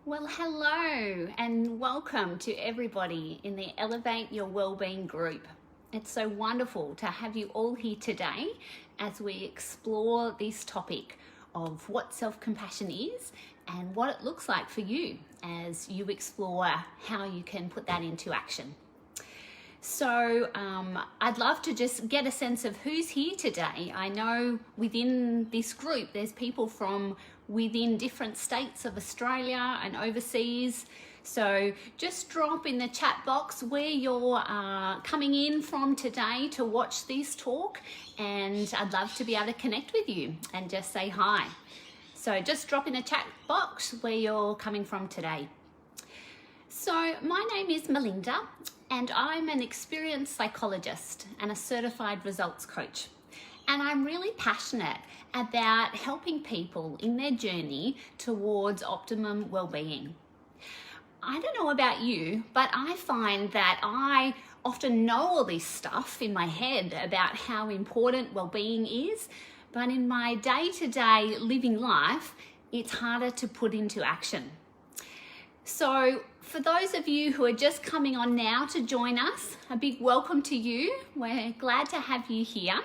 Well, hello and welcome to everybody in the Elevate Your Wellbeing group. It's so wonderful to have you all here today as we explore this topic of what self-compassion is and what it looks like for you as you explore how you can put that into action. So I'd love to just get a sense of who's here today. I know within this group there's people from within different states of Australia and overseas. So just drop in the chat box where you're coming in from today to watch this talk, and I'd love to be able to connect with you and just say hi. So just drop in the chat box where you're coming from today. So my name is Melinda, and I'm an experienced psychologist and a certified results coach. And I'm really passionate about helping people in their journey towards optimum well-being. I don't know about you, but I find that I often know all this stuff in my head about how important well-being is, but in my day-to-day living life, it's harder to put into action. So for those of you who are just coming on now to join us, a big welcome to you. We're glad to have you here.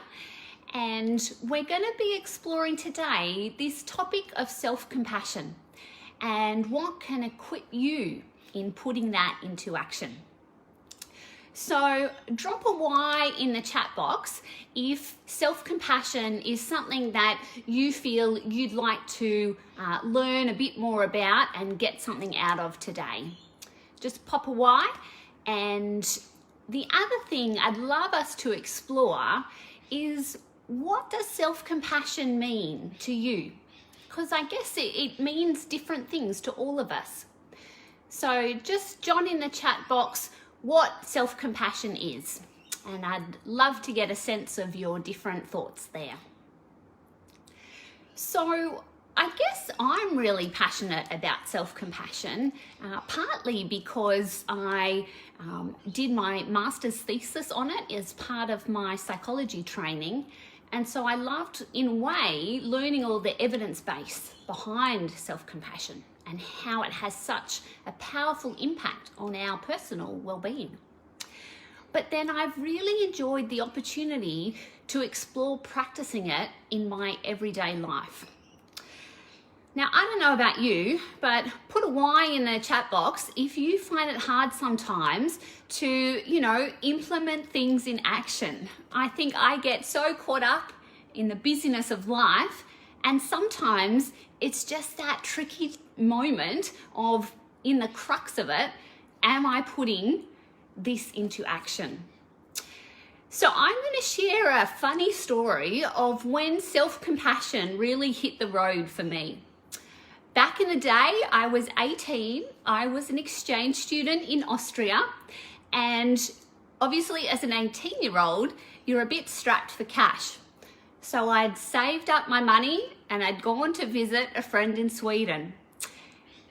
And we're going to be exploring today this topic of self-compassion and what can equip you in putting that into action. So drop a Y in the chat box if self-compassion is something that you feel you'd like to learn a bit more about and get something out of today. Just pop a Y. And the other thing I'd love us to explore is, what does self-compassion mean to you? Because I guess it means different things to all of us. So just jot in the chat box what self-compassion is, and I'd love to get a sense of your different thoughts there. So I guess I'm really passionate about self-compassion, partly because I did my master's thesis on it as part of my psychology training. And so I loved, in a way, learning all the evidence base behind self-compassion and how it has such a powerful impact on our personal well-being. But then I've really enjoyed the opportunity to explore practicing it in my everyday life. Now, I don't know about you, but put a Y in the chat box if you find it hard sometimes to, implement things in action. I think I get so caught up in the busyness of life, and sometimes it's just that tricky moment of, in the crux of it, am I putting this into action? So I'm going to share a funny story of when self-compassion really hit the road for me. Back in the day, I was 18. I was an exchange student in Austria. And obviously, as an 18-year-old, you're a bit strapped for cash. So I'd saved up my money and I'd gone to visit a friend in Sweden.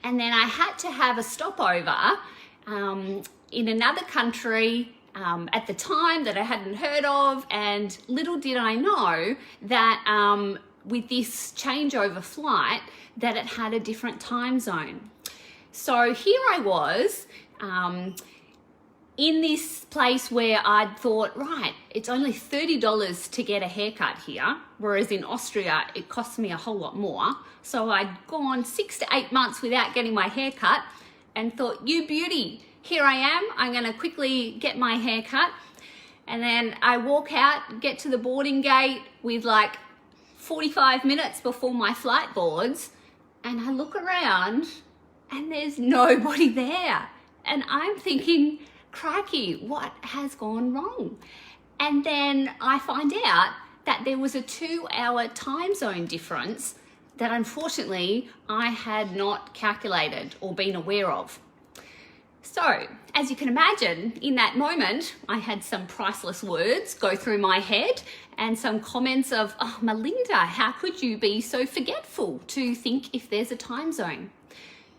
And then I had to have a stopover in another country at the time that I hadn't heard of. And little did I know that with this changeover flight, that it had a different time zone. So here I was in this place where I'd thought, right, it's only $30 to get a haircut here, whereas in Austria it costs me a whole lot more. So I'd gone 6 to 8 months without getting my haircut and thought, you beauty, here I am, I'm gonna quickly get my haircut. And then I walk out, get to the boarding gate with like 45 minutes before my flight boards, and I look around and there's nobody there. And I'm thinking, crikey, what has gone wrong? And then I find out that there was a 2-hour time zone difference that unfortunately I had not calculated or been aware of. So, as you can imagine, in that moment, I had some priceless words go through my head and some comments of, oh, Melinda, how could you be so forgetful to think if there's a time zone?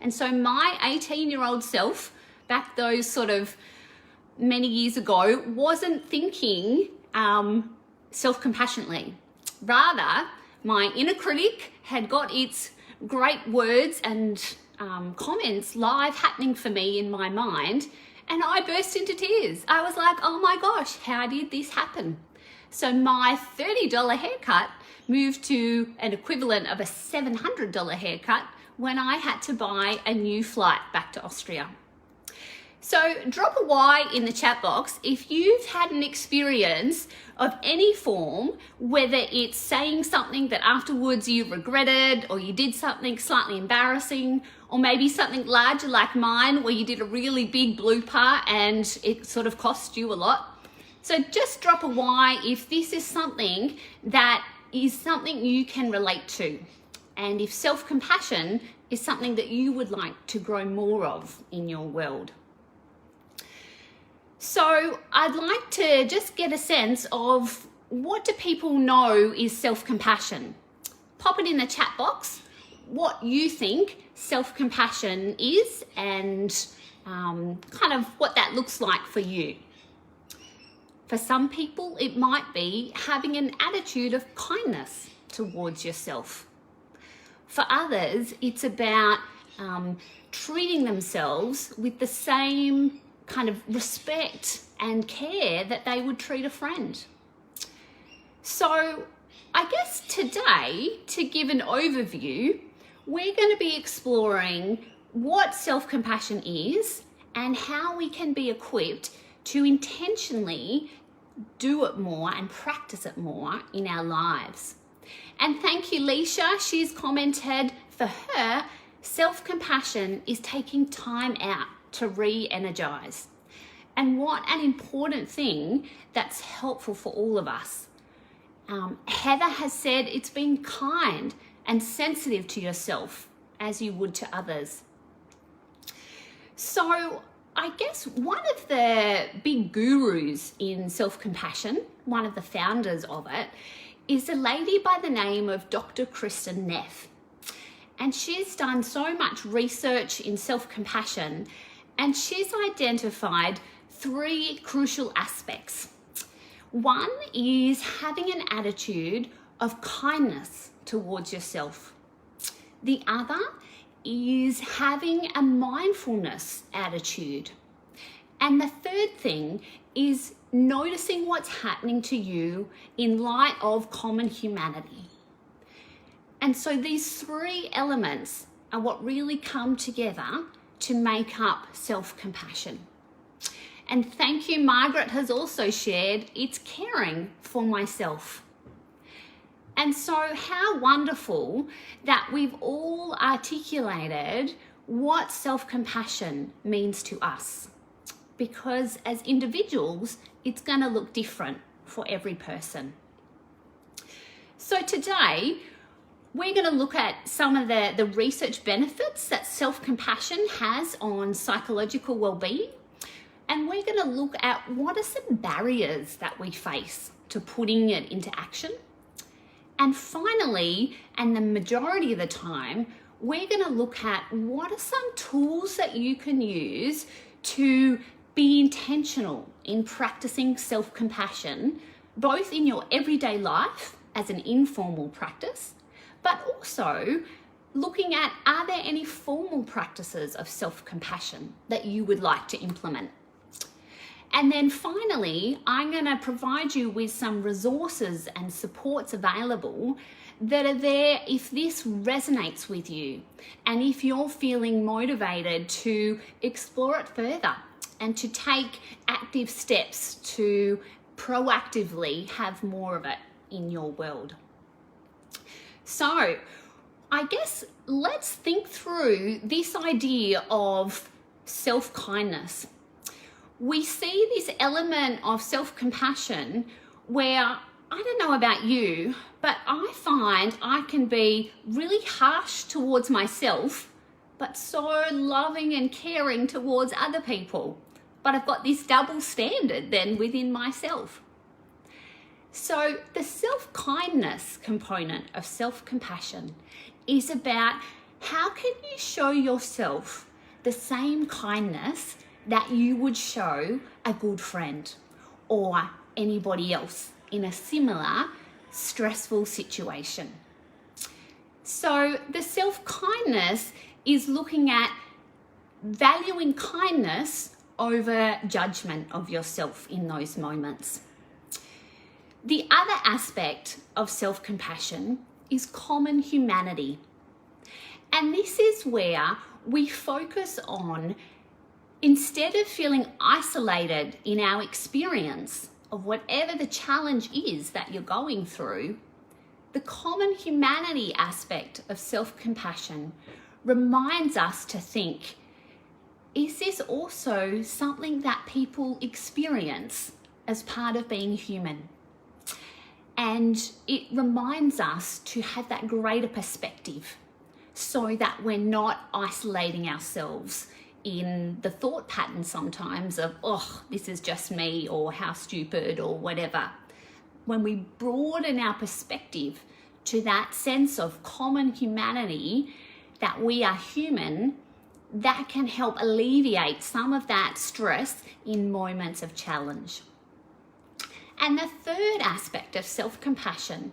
And so my 18-year-old self, back those sort of many years ago, wasn't thinking self-compassionately. Rather, my inner critic had got its great words and comments live happening for me in my mind, and I burst into tears. I was like, oh my gosh, how did this happen? So my $30 haircut moved to an equivalent of a $700 haircut when I had to buy a new flight back to Austria. So drop a Y in the chat box if you've had an experience of any form, whether it's saying something that afterwards you regretted, or you did something slightly embarrassing, or maybe something larger like mine where you did a really big blooper and it sort of cost you a lot. So just drop a Y if this is something that is something you can relate to, and if self-compassion is something that you would like to grow more of in your world. So I'd like to just get a sense of, what do people know is self-compassion? Pop it in the chat box what you think self-compassion is, and kind of what that looks like for you. For some people, it might be having an attitude of kindness towards yourself. For others, it's about treating themselves with the same kind of respect and care that they would treat a friend. So I guess today, to give an overview, we're going to be exploring what self-compassion is and how we can be equipped to intentionally do it more and practice it more in our lives. And thank you, Leisha. She's commented, for her, self-compassion is taking time out to re-energize. And what an important thing that's helpful for all of us. Heather has said it's being kind and sensitive to yourself as you would to others. So I guess one of the big gurus in self-compassion, one of the founders of it, is a lady by the name of Dr. Kristin Neff. And she's done so much research in self-compassion, and she's identified 3 crucial aspects. One is having an attitude of kindness towards yourself. The other is having a mindfulness attitude. And the third thing is noticing what's happening to you in light of common humanity. And so these 3 elements are what really come together to make up self-compassion. And thank you, Margaret has also shared, it's caring for myself. And so how wonderful that we've all articulated what self-compassion means to us. Because as individuals, it's going to look different for every person. So today, we're going to look at some of the research benefits that self-compassion has on psychological well-being. And we're going to look at what are some barriers that we face to putting it into action. And finally, and the majority of the time, we're going to look at what are some tools that you can use to be intentional in practicing self-compassion, both in your everyday life as an informal practice, but also looking at, are there any formal practices of self-compassion that you would like to implement? And then finally, I'm going to provide you with some resources and supports available that are there if this resonates with you, and if you're feeling motivated to explore it further and to take active steps to proactively have more of it in your world. So I guess let's think through this idea of self-kindness. We see this element of self-compassion where, I don't know about you, but I find I can be really harsh towards myself, but so loving and caring towards other people. But I've got this double standard then within myself. So the self-kindness component of self-compassion is about how can you show yourself the same kindness that you would show a good friend or anybody else in a similar stressful situation. So the self-kindness is looking at valuing kindness over judgment of yourself in those moments. The other aspect of self-compassion is common humanity. And this is where we focus on, instead of feeling isolated in our experience of whatever the challenge is that you're going through, the common humanity aspect of self-compassion reminds us to think, is this also something that people experience as part of being human? And it reminds us to have that greater perspective so that we're not isolating ourselves in the thought pattern sometimes of, oh, this is just me, or how stupid, or whatever. When we broaden our perspective to that sense of common humanity, that we are human, that can help alleviate some of that stress in moments of challenge. And the third aspect of self-compassion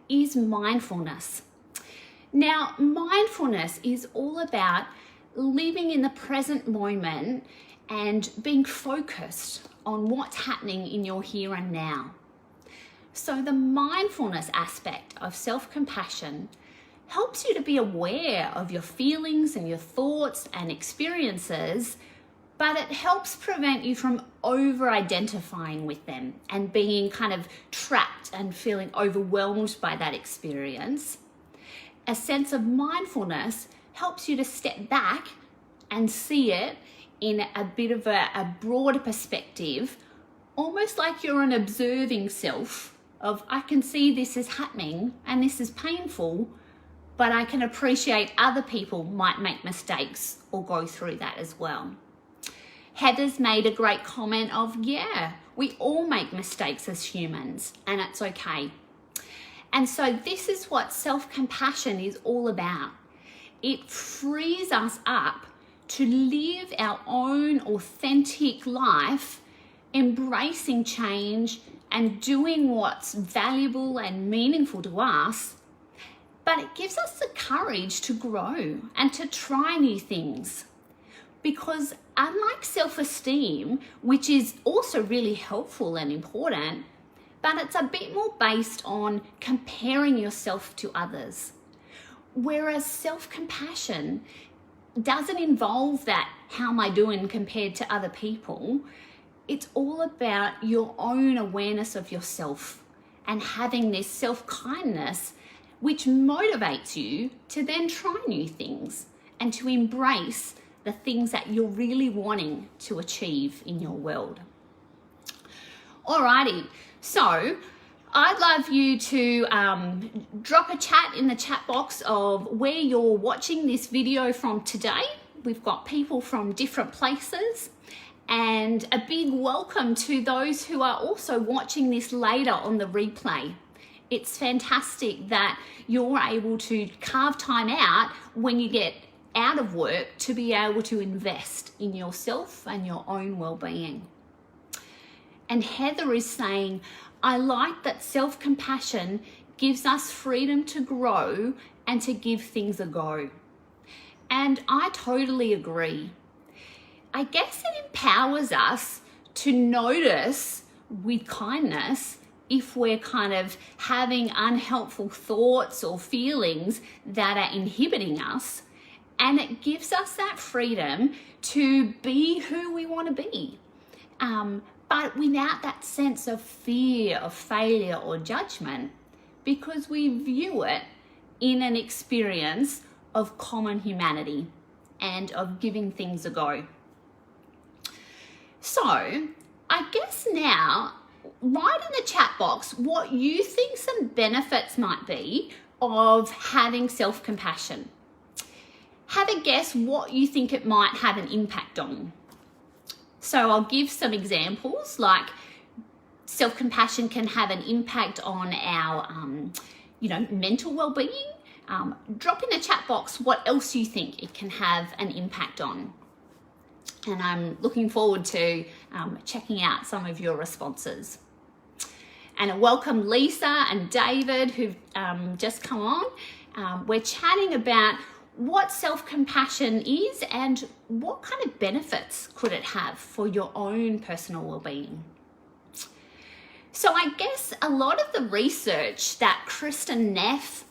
is mindfulness. Now, mindfulness is all about living in the present moment and being focused on what's happening in your here and now. So the mindfulness aspect of self-compassion helps you to be aware of your feelings and your thoughts and experiences, but it helps prevent you from over-identifying with them and being kind of trapped and feeling overwhelmed by that experience. A sense of mindfulness helps you to step back and see it in a bit of a broader perspective, almost like you're an observing self of, I can see this is happening and this is painful, but I can appreciate other people might make mistakes or go through that as well. Heather's made a great comment of, yeah, we all make mistakes as humans and it's okay. And so this is what self-compassion is all about. It frees us up to live our own authentic life, embracing change and doing what's valuable and meaningful to us. But it gives us the courage to grow and to try new things. Because unlike self-esteem, which is also really helpful and important, but it's a bit more based on comparing yourself to others. Whereas self-compassion doesn't involve that, how am I doing compared to other people? It's all about your own awareness of yourself and having this self-kindness, which motivates you to then try new things and to embrace the things that you're really wanting to achieve in your world. Alrighty, so I'd love you to drop a chat in the chat box of where you're watching this video from today. We've got people from different places, and a big welcome to those who are also watching this later on the replay. It's fantastic that you're able to carve time out when you get out of work to be able to invest in yourself and your own well-being. And Heather is saying, I like that self-compassion gives us freedom to grow and to give things a go. And I totally agree. I guess it empowers us to notice with kindness if we're kind of having unhelpful thoughts or feelings that are inhibiting us. And it gives us that freedom to be who we want to be. But without that sense of fear of failure or judgment, because we view it in an experience of common humanity and of giving things a go. So I guess now, write in the chat box what you think some benefits might be of having self-compassion. Have a guess what you think it might have an impact on. So I'll give some examples, like self-compassion can have an impact on our, mental well-being. Drop in the chat box what else you think it can have an impact on. And I'm looking forward to checking out some of your responses. And I welcome Lisa and David who've just come on. We're chatting about what self-compassion is and what kind of benefits could it have for your own personal well-being. So I guess a lot of the research that Kristin Neff,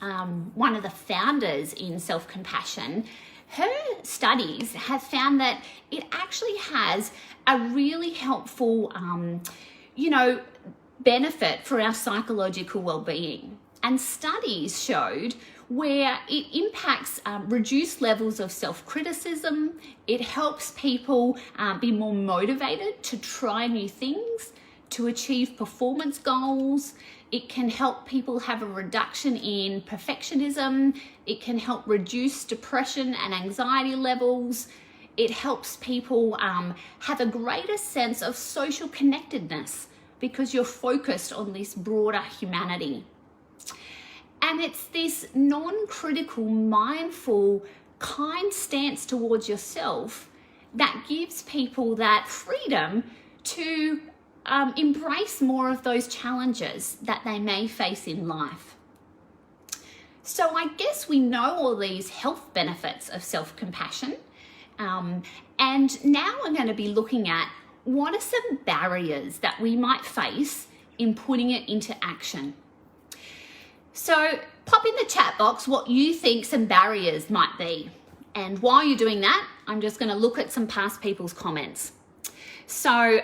one of the founders in self-compassion, her studies have found that it actually has a really helpful, benefit for our psychological well-being. And studies showed where it impacts reduced levels of self-criticism. It helps people be more motivated to try new things, to achieve performance goals. It can help people have a reduction in perfectionism. It can help reduce depression and anxiety levels. It helps people have a greater sense of social connectedness because you're focused on this broader humanity. And it's this non-critical, mindful, kind stance towards yourself that gives people that freedom to embrace more of those challenges that they may face in life. So I guess we know all these health benefits of self-compassion. And now we're going to be looking at what are some barriers that we might face in putting it into action. So pop in the chat box what you think some barriers might be. And while you're doing that, I'm just going to look at some past people's comments. So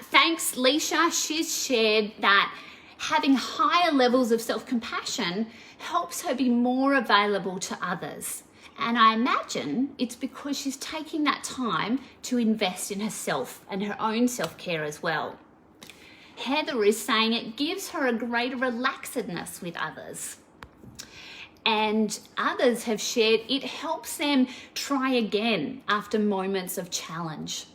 thanks, Leisha. She's shared that having higher levels of self-compassion helps her be more available to others. And I imagine it's because she's taking that time to invest in herself and her own self-care as well. Heather is saying it gives her a greater relaxedness with others. And others have shared it helps them try again after moments of challenge.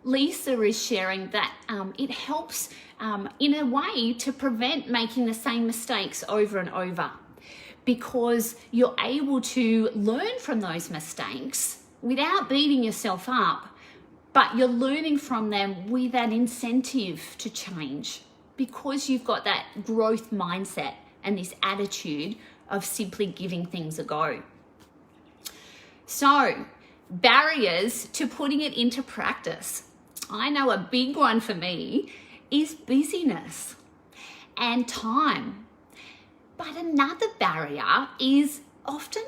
Lisa is sharing that it helps in a way to prevent making the same mistakes over and over, because you're able to learn from those mistakes without beating yourself up, but you're learning from them with an incentive to change because you've got that growth mindset and this attitude of simply giving things a go. So, barriers to putting it into practice. I know a big one for me is busyness and time. But another barrier is often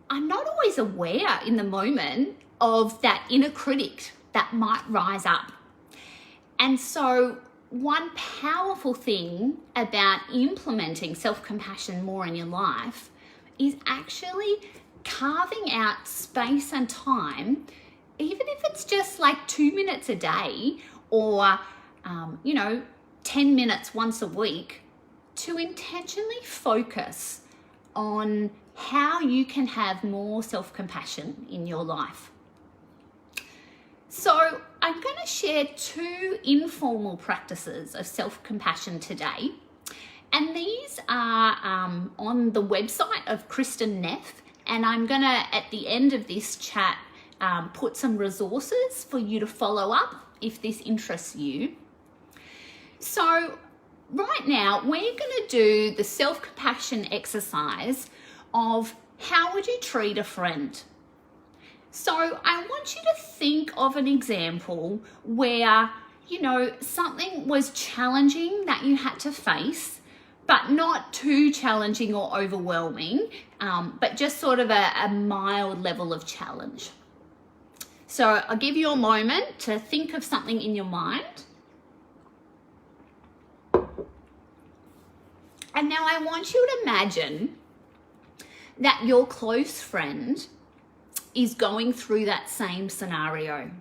I'm not always aware in the moment of that inner critic that might rise up. And so one powerful thing about implementing self-compassion more in your life is actually carving out space and time, even if it's just like 2 minutes a day or, 10 minutes once a week, to intentionally focus on how you can have more self-compassion in your life. So I'm going to share 2 informal practices of self-compassion today. And these are on the website of Kristin Neff. And I'm going to, at the end of this chat, put some resources for you to follow up if this interests you. So right now, we're going to do the self-compassion exercise of how would you treat a friend? So I want you to think of an example where, something was challenging that you had to face, but not too challenging or overwhelming, but just sort of a mild level of challenge. So I'll give you a moment to think of something in your mind. And now I want you to imagine that your close friend is going through that same scenario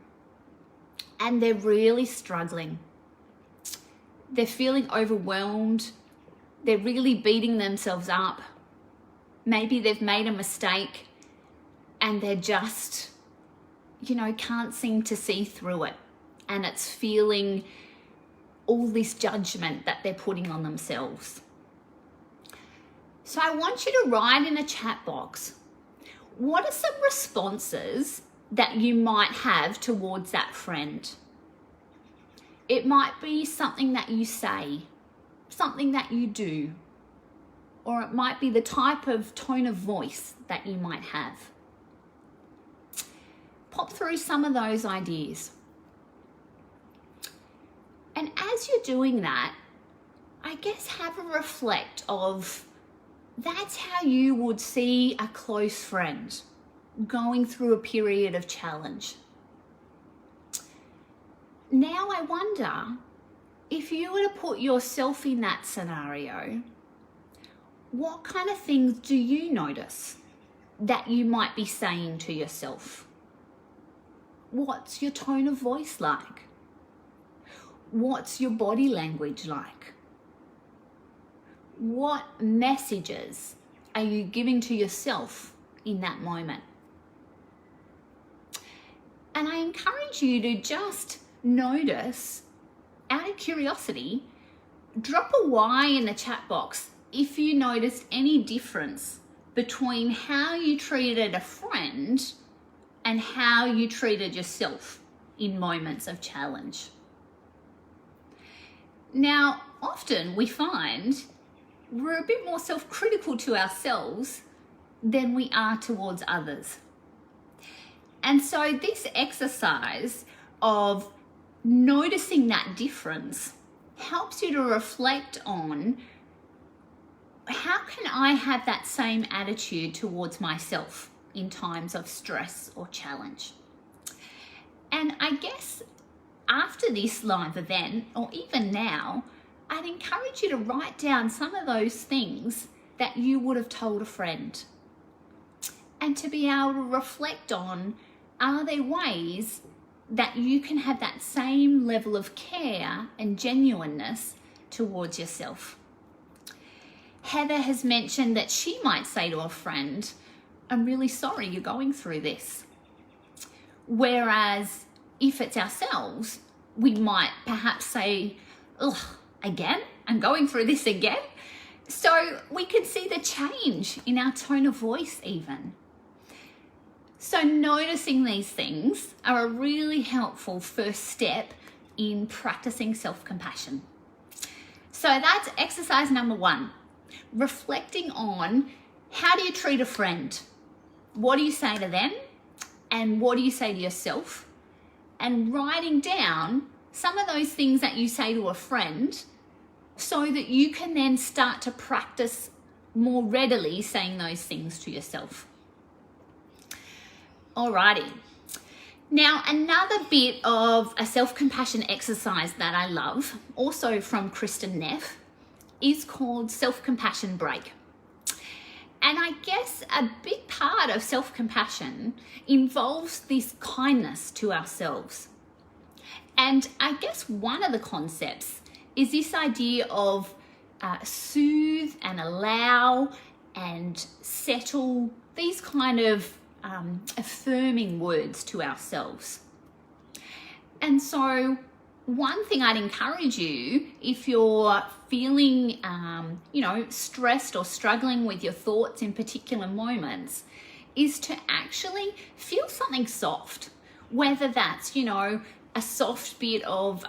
and they're really struggling. They're feeling overwhelmed. They're really beating themselves up. Maybe they've made a mistake and they're just, can't seem to see through it. And it's feeling all this judgment that they're putting on themselves. So I want you to write in a chat box, what are some responses that you might have towards that friend? It might be something that you say, something that you do, or it might be the type of tone of voice that you might have. pop through some of those ideas. And as you're doing that, I guess have a reflect of that's how you would see a close friend going through a period of challenge. Now I wonder, if you were to put yourself in that scenario, what kind of things do you notice that you might be saying to yourself? What's your tone of voice like? What's your body language like? What messages are you giving to yourself in that moment? And I encourage you to just notice, out of curiosity, drop a Y in the chat box if you noticed any difference between how you treated a friend and how you treated yourself in moments of challenge. Now, often we find we're a bit more self-critical to ourselves than we are towards others. And so this exercise of noticing that difference helps you to reflect on, how can I have that same attitude towards myself in times of stress or challenge? And I guess after this live event, or even now, I'd encourage you to write down some of those things that you would have told a friend, and to be able to reflect on, are there ways that you can have that same level of care and genuineness towards yourself? Heather has mentioned that she might say to a friend, I'm really sorry you're going through this. Whereas if it's ourselves, we might perhaps say, ugh, again? I'm going through this again? So we can see the change in our tone of voice even. So noticing these things are a really helpful first step in practicing self-compassion. So that's exercise number 1. Reflecting on, how do you treat a friend? What do you say to them? And what do you say to yourself? And writing down some of those things that you say to a friend so that you can then start to practice more readily saying those things to yourself. Alrighty. Now, another bit of a self-compassion exercise that I love, also from Kristen Neff, is called self-compassion break. And I guess a big part of self-compassion involves this kindness to ourselves. And I guess one of the concepts is this idea of soothe and allow and settle, these kind of affirming words to ourselves. And so one thing I'd encourage you, if you're feeling, stressed or struggling with your thoughts in particular moments, is to actually feel something soft, whether that's, a soft bit of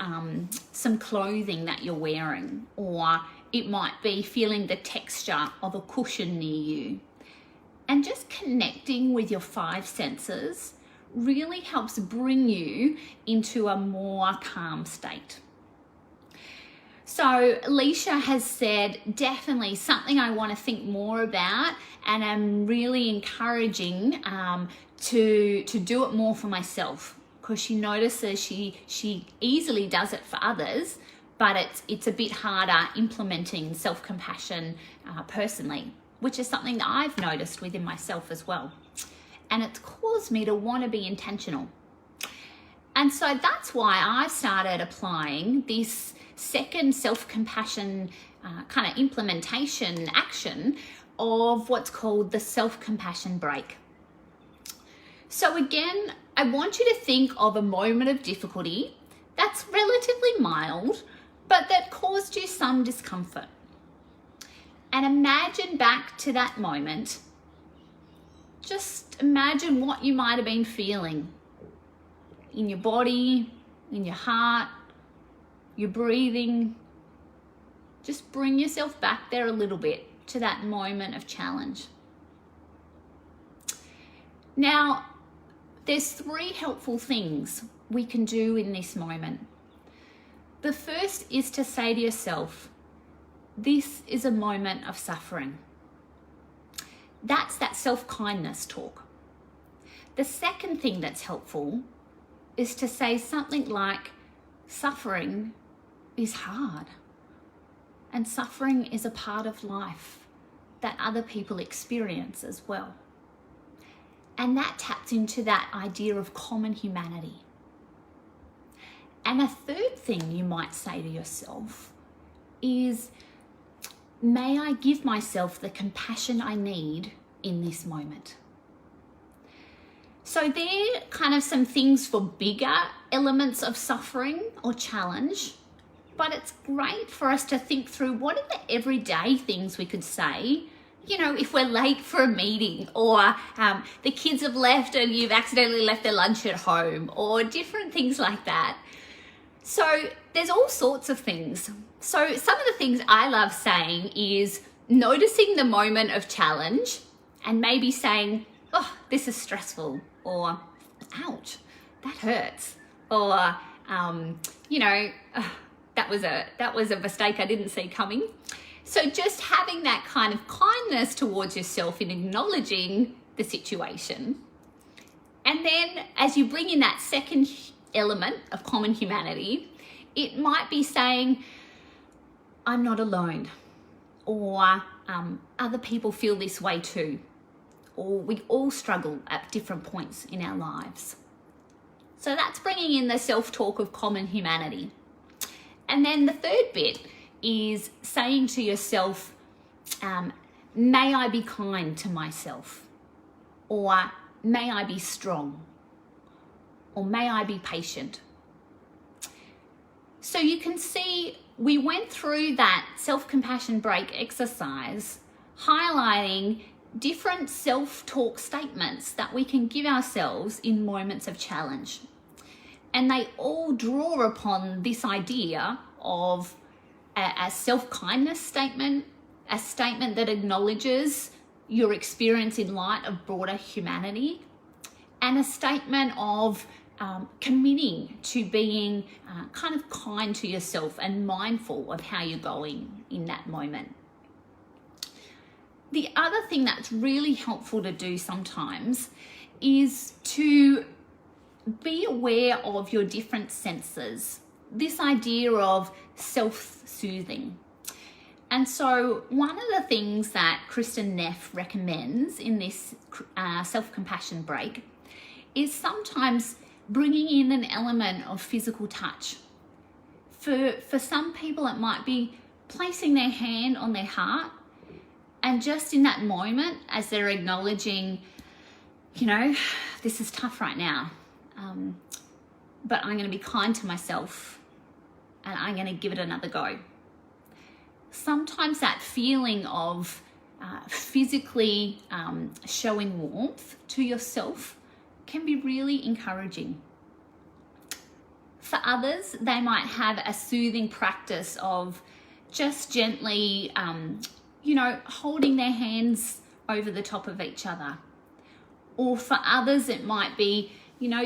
some clothing that you're wearing, or it might be feeling the texture of a cushion near you. And just connecting with your 5 senses really helps bring you into a more calm state. So Alicia has said, definitely something I want to think more about, and I'm really encouraging to do it more for myself, because she notices she easily does it for others, but it's a bit harder implementing self-compassion personally, which is something that I've noticed within myself as well. And it's caused me to want to be intentional. And so that's why I've started applying this second self-compassion kind of implementation action of what's called the self-compassion break. So again, I want you to think of a moment of difficulty that's relatively mild, but that caused you some discomfort. And imagine back to that moment. Just imagine what you might have been feeling in your body, in your heart, your breathing. Just bring yourself back there a little bit to that moment of challenge. Now, there's 3 helpful things we can do in this moment. The first is to say to yourself, this is a moment of suffering. That's that self-kindness talk. The second thing that's helpful is to say something like, suffering is hard. And suffering is a part of life that other people experience as well. And that taps into that idea of common humanity. And a third thing you might say to yourself is, may I give myself the compassion I need in this moment. So they're kind of some things for bigger elements of suffering or challenge, but it's great for us to think through what are the everyday things we could say. You know, if we're late for a meeting, or the kids have left and you've accidentally left their lunch at home, or different things like that. So there's all sorts of things. So some of the things I love saying is noticing the moment of challenge and maybe saying, oh, this is stressful, or ouch, that hurts, or that was a mistake I didn't see coming. So just having that kind of kindness towards yourself in acknowledging the situation. And then as you bring in that second element of common humanity, it might be saying, I'm not alone, or other people feel this way too, or we all struggle at different points in our lives. So that's bringing in the self-talk of common humanity. And then the third bit is saying to yourself, may I be kind to myself, or may I be strong, or may I be patient. So you can see we went through that self-compassion break exercise highlighting different self-talk statements that we can give ourselves in moments of challenge. And they all draw upon this idea of a self-kindness statement, a statement that acknowledges your experience in light of broader humanity, and a statement of committing to being kind of kind to yourself and mindful of how you're going in that moment. The other thing that's really helpful to do sometimes is to be aware of your different senses. This idea of self-soothing. And so one of the things that Kristin Neff recommends in this self-compassion break is sometimes bringing in an element of physical touch. For some people, it might be placing their hand on their heart, and just in that moment, as they're acknowledging, this is tough right now, but I'm going to be kind to myself and I'm going to give it another go. Sometimes that feeling of physically showing warmth to yourself can be really encouraging. For others, they might have a soothing practice of just gently, holding their hands over the top of each other. Or for others, it might be,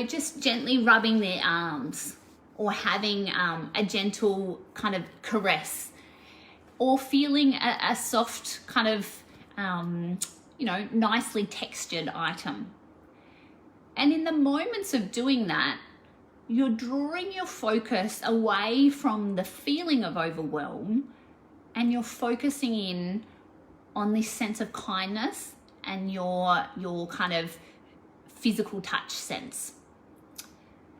just gently rubbing their arms, or having a gentle kind of caress, or feeling a soft kind of, nicely textured item. And in the moments of doing that, you're drawing your focus away from the feeling of overwhelm, and you're focusing in on this sense of kindness and your kind of physical touch sense.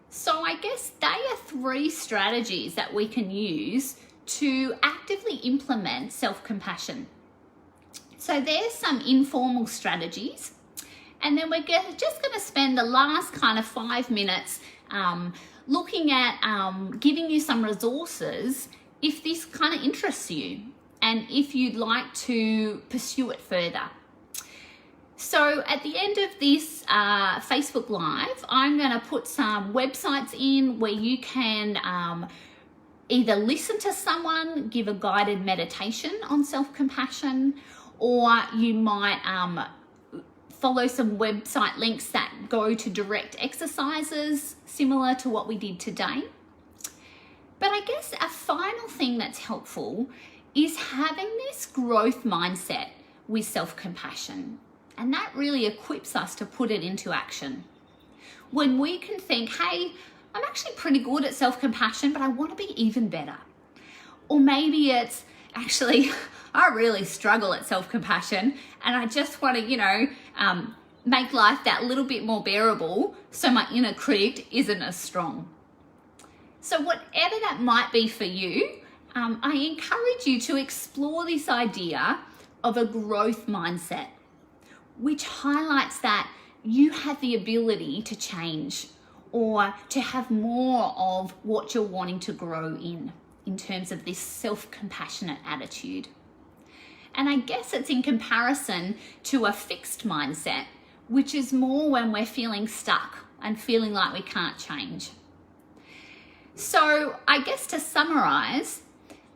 So I guess they are 3 strategies that we can use to actively implement self-compassion. So there's some informal strategies, and then we're just going to spend the last kind of 5 minutes looking at giving you some resources if this kind of interests you and if you'd like to pursue it further. So at the end of this Facebook Live, I'm going to put some websites in where you can either listen to someone give a guided meditation on self-compassion, or you might follow some website links that go to direct exercises similar to what we did today. But I guess a final thing that's helpful is having this growth mindset with self-compassion. And that really equips us to put it into action. When we can think, hey, I'm actually pretty good at self-compassion, but I want to be even better. Or maybe it's actually, I really struggle at self-compassion and I just want to, make life that little bit more bearable so my inner critic isn't as strong. So whatever that might be for you, I encourage you to explore this idea of a growth mindset, which highlights that you have the ability to change or to have more of what you're wanting to grow in terms of this self-compassionate attitude. And I guess it's in comparison to a fixed mindset, which is more when we're feeling stuck and feeling like we can't change. So I guess to summarize,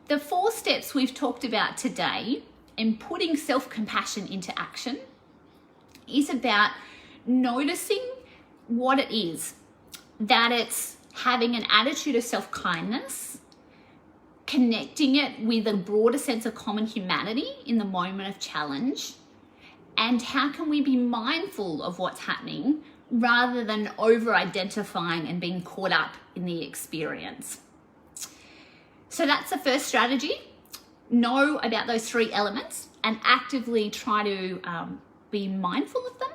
the 4 steps we've talked about today in putting self-compassion into action is about noticing what it is, that it's having an attitude of self-kindness, connecting it with a broader sense of common humanity in the moment of challenge, and how can we be mindful of what's happening rather than over-identifying and being caught up in the experience. So that's the first strategy. Know about those 3 elements and actively try to be mindful of them.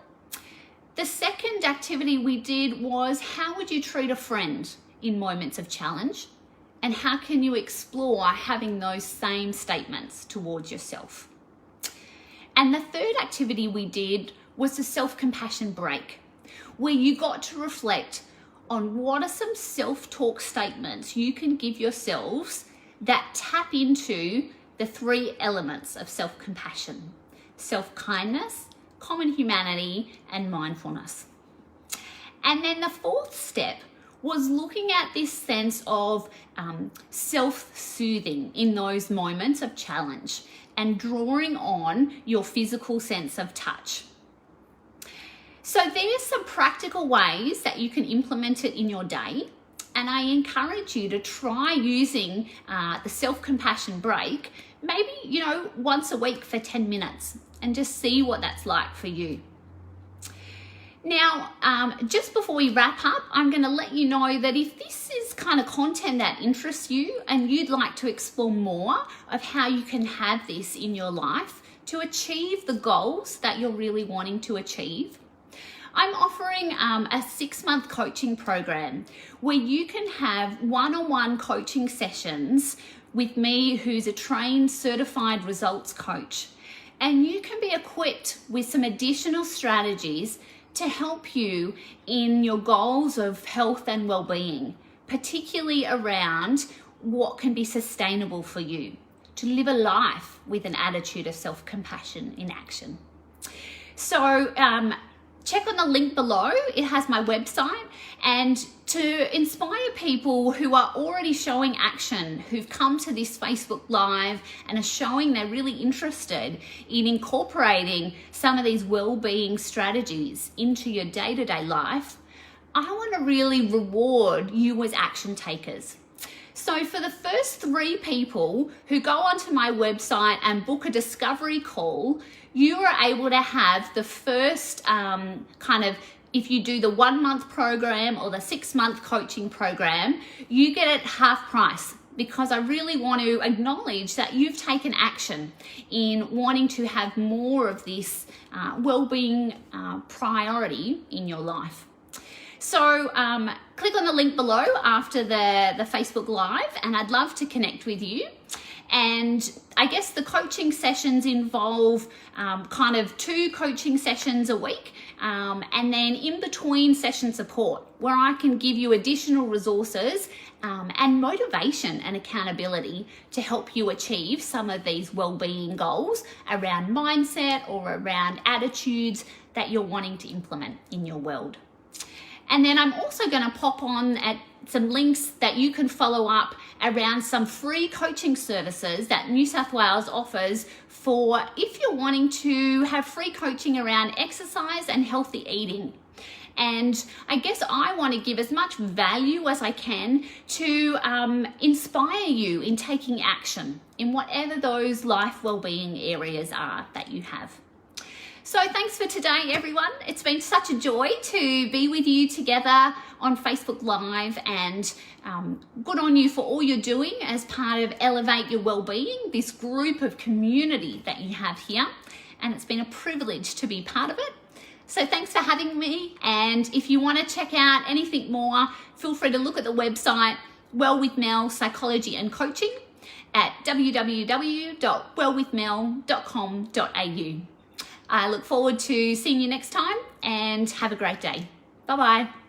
The second activity we did was, how would you treat a friend in moments of challenge? And how can you explore having those same statements towards yourself? And the third activity we did was the self-compassion break, where you got to reflect on what are some self-talk statements you can give yourselves that tap into the 3 elements of self-compassion: self-kindness, common humanity, and mindfulness. And then the 4th step was looking at this sense of self-soothing in those moments of challenge and drawing on your physical sense of touch. So there's some practical ways that you can implement it in your day, and I encourage you to try using the self-compassion break, maybe, once a week for 10 minutes, and just see what that's like for you. Now, just before we wrap up, I'm going to let you know that if this is kind of content that interests you and you'd like to explore more of how you can have this in your life to achieve the goals that you're really wanting to achieve, I'm offering a 6-month coaching program where you can have one-on-one coaching sessions with me, who's a trained certified results coach. And you can be equipped with some additional strategies to help you in your goals of health and well-being, particularly around what can be sustainable for you to live a life with an attitude of self-compassion in action. So check on the link below. It has my website, and to inspire people who are already showing action, who've come to this Facebook Live and are showing they're really interested in incorporating some of these well-being strategies into your day-to-day life, I want to really reward you as action takers. So for the first 3 people who go onto my website and book a discovery call, you are able to have the first if you do the 1-month program or the 6-month coaching program, you get it half price, because I really want to acknowledge that you've taken action in wanting to have more of this well-being priority in your life. So click on the link below after the Facebook Live, and I'd love to connect with you. And I guess the coaching sessions involve 2 coaching sessions a week, and then in between session support, where I can give you additional resources and motivation and accountability to help you achieve some of these well-being goals around mindset or around attitudes that you're wanting to implement in your world. And then I'm also going to pop on at some links that you can follow up around some free coaching services that New South Wales offers for if you're wanting to have free coaching around exercise and healthy eating. And I guess I want to give as much value as I can to inspire you in taking action in whatever those life wellbeing areas are that you have. So thanks for today, everyone. It's been such a joy to be with you together on Facebook Live, and good on you for all you're doing as part of Elevate Your Wellbeing, this group of community that you have here. And it's been a privilege to be part of it. So thanks for having me. And if you want to check out anything more, feel free to look at the website, Well with Mel Psychology and Coaching, at www.wellwithmel.com.au. I look forward to seeing you next time, and have a great day. Bye-bye.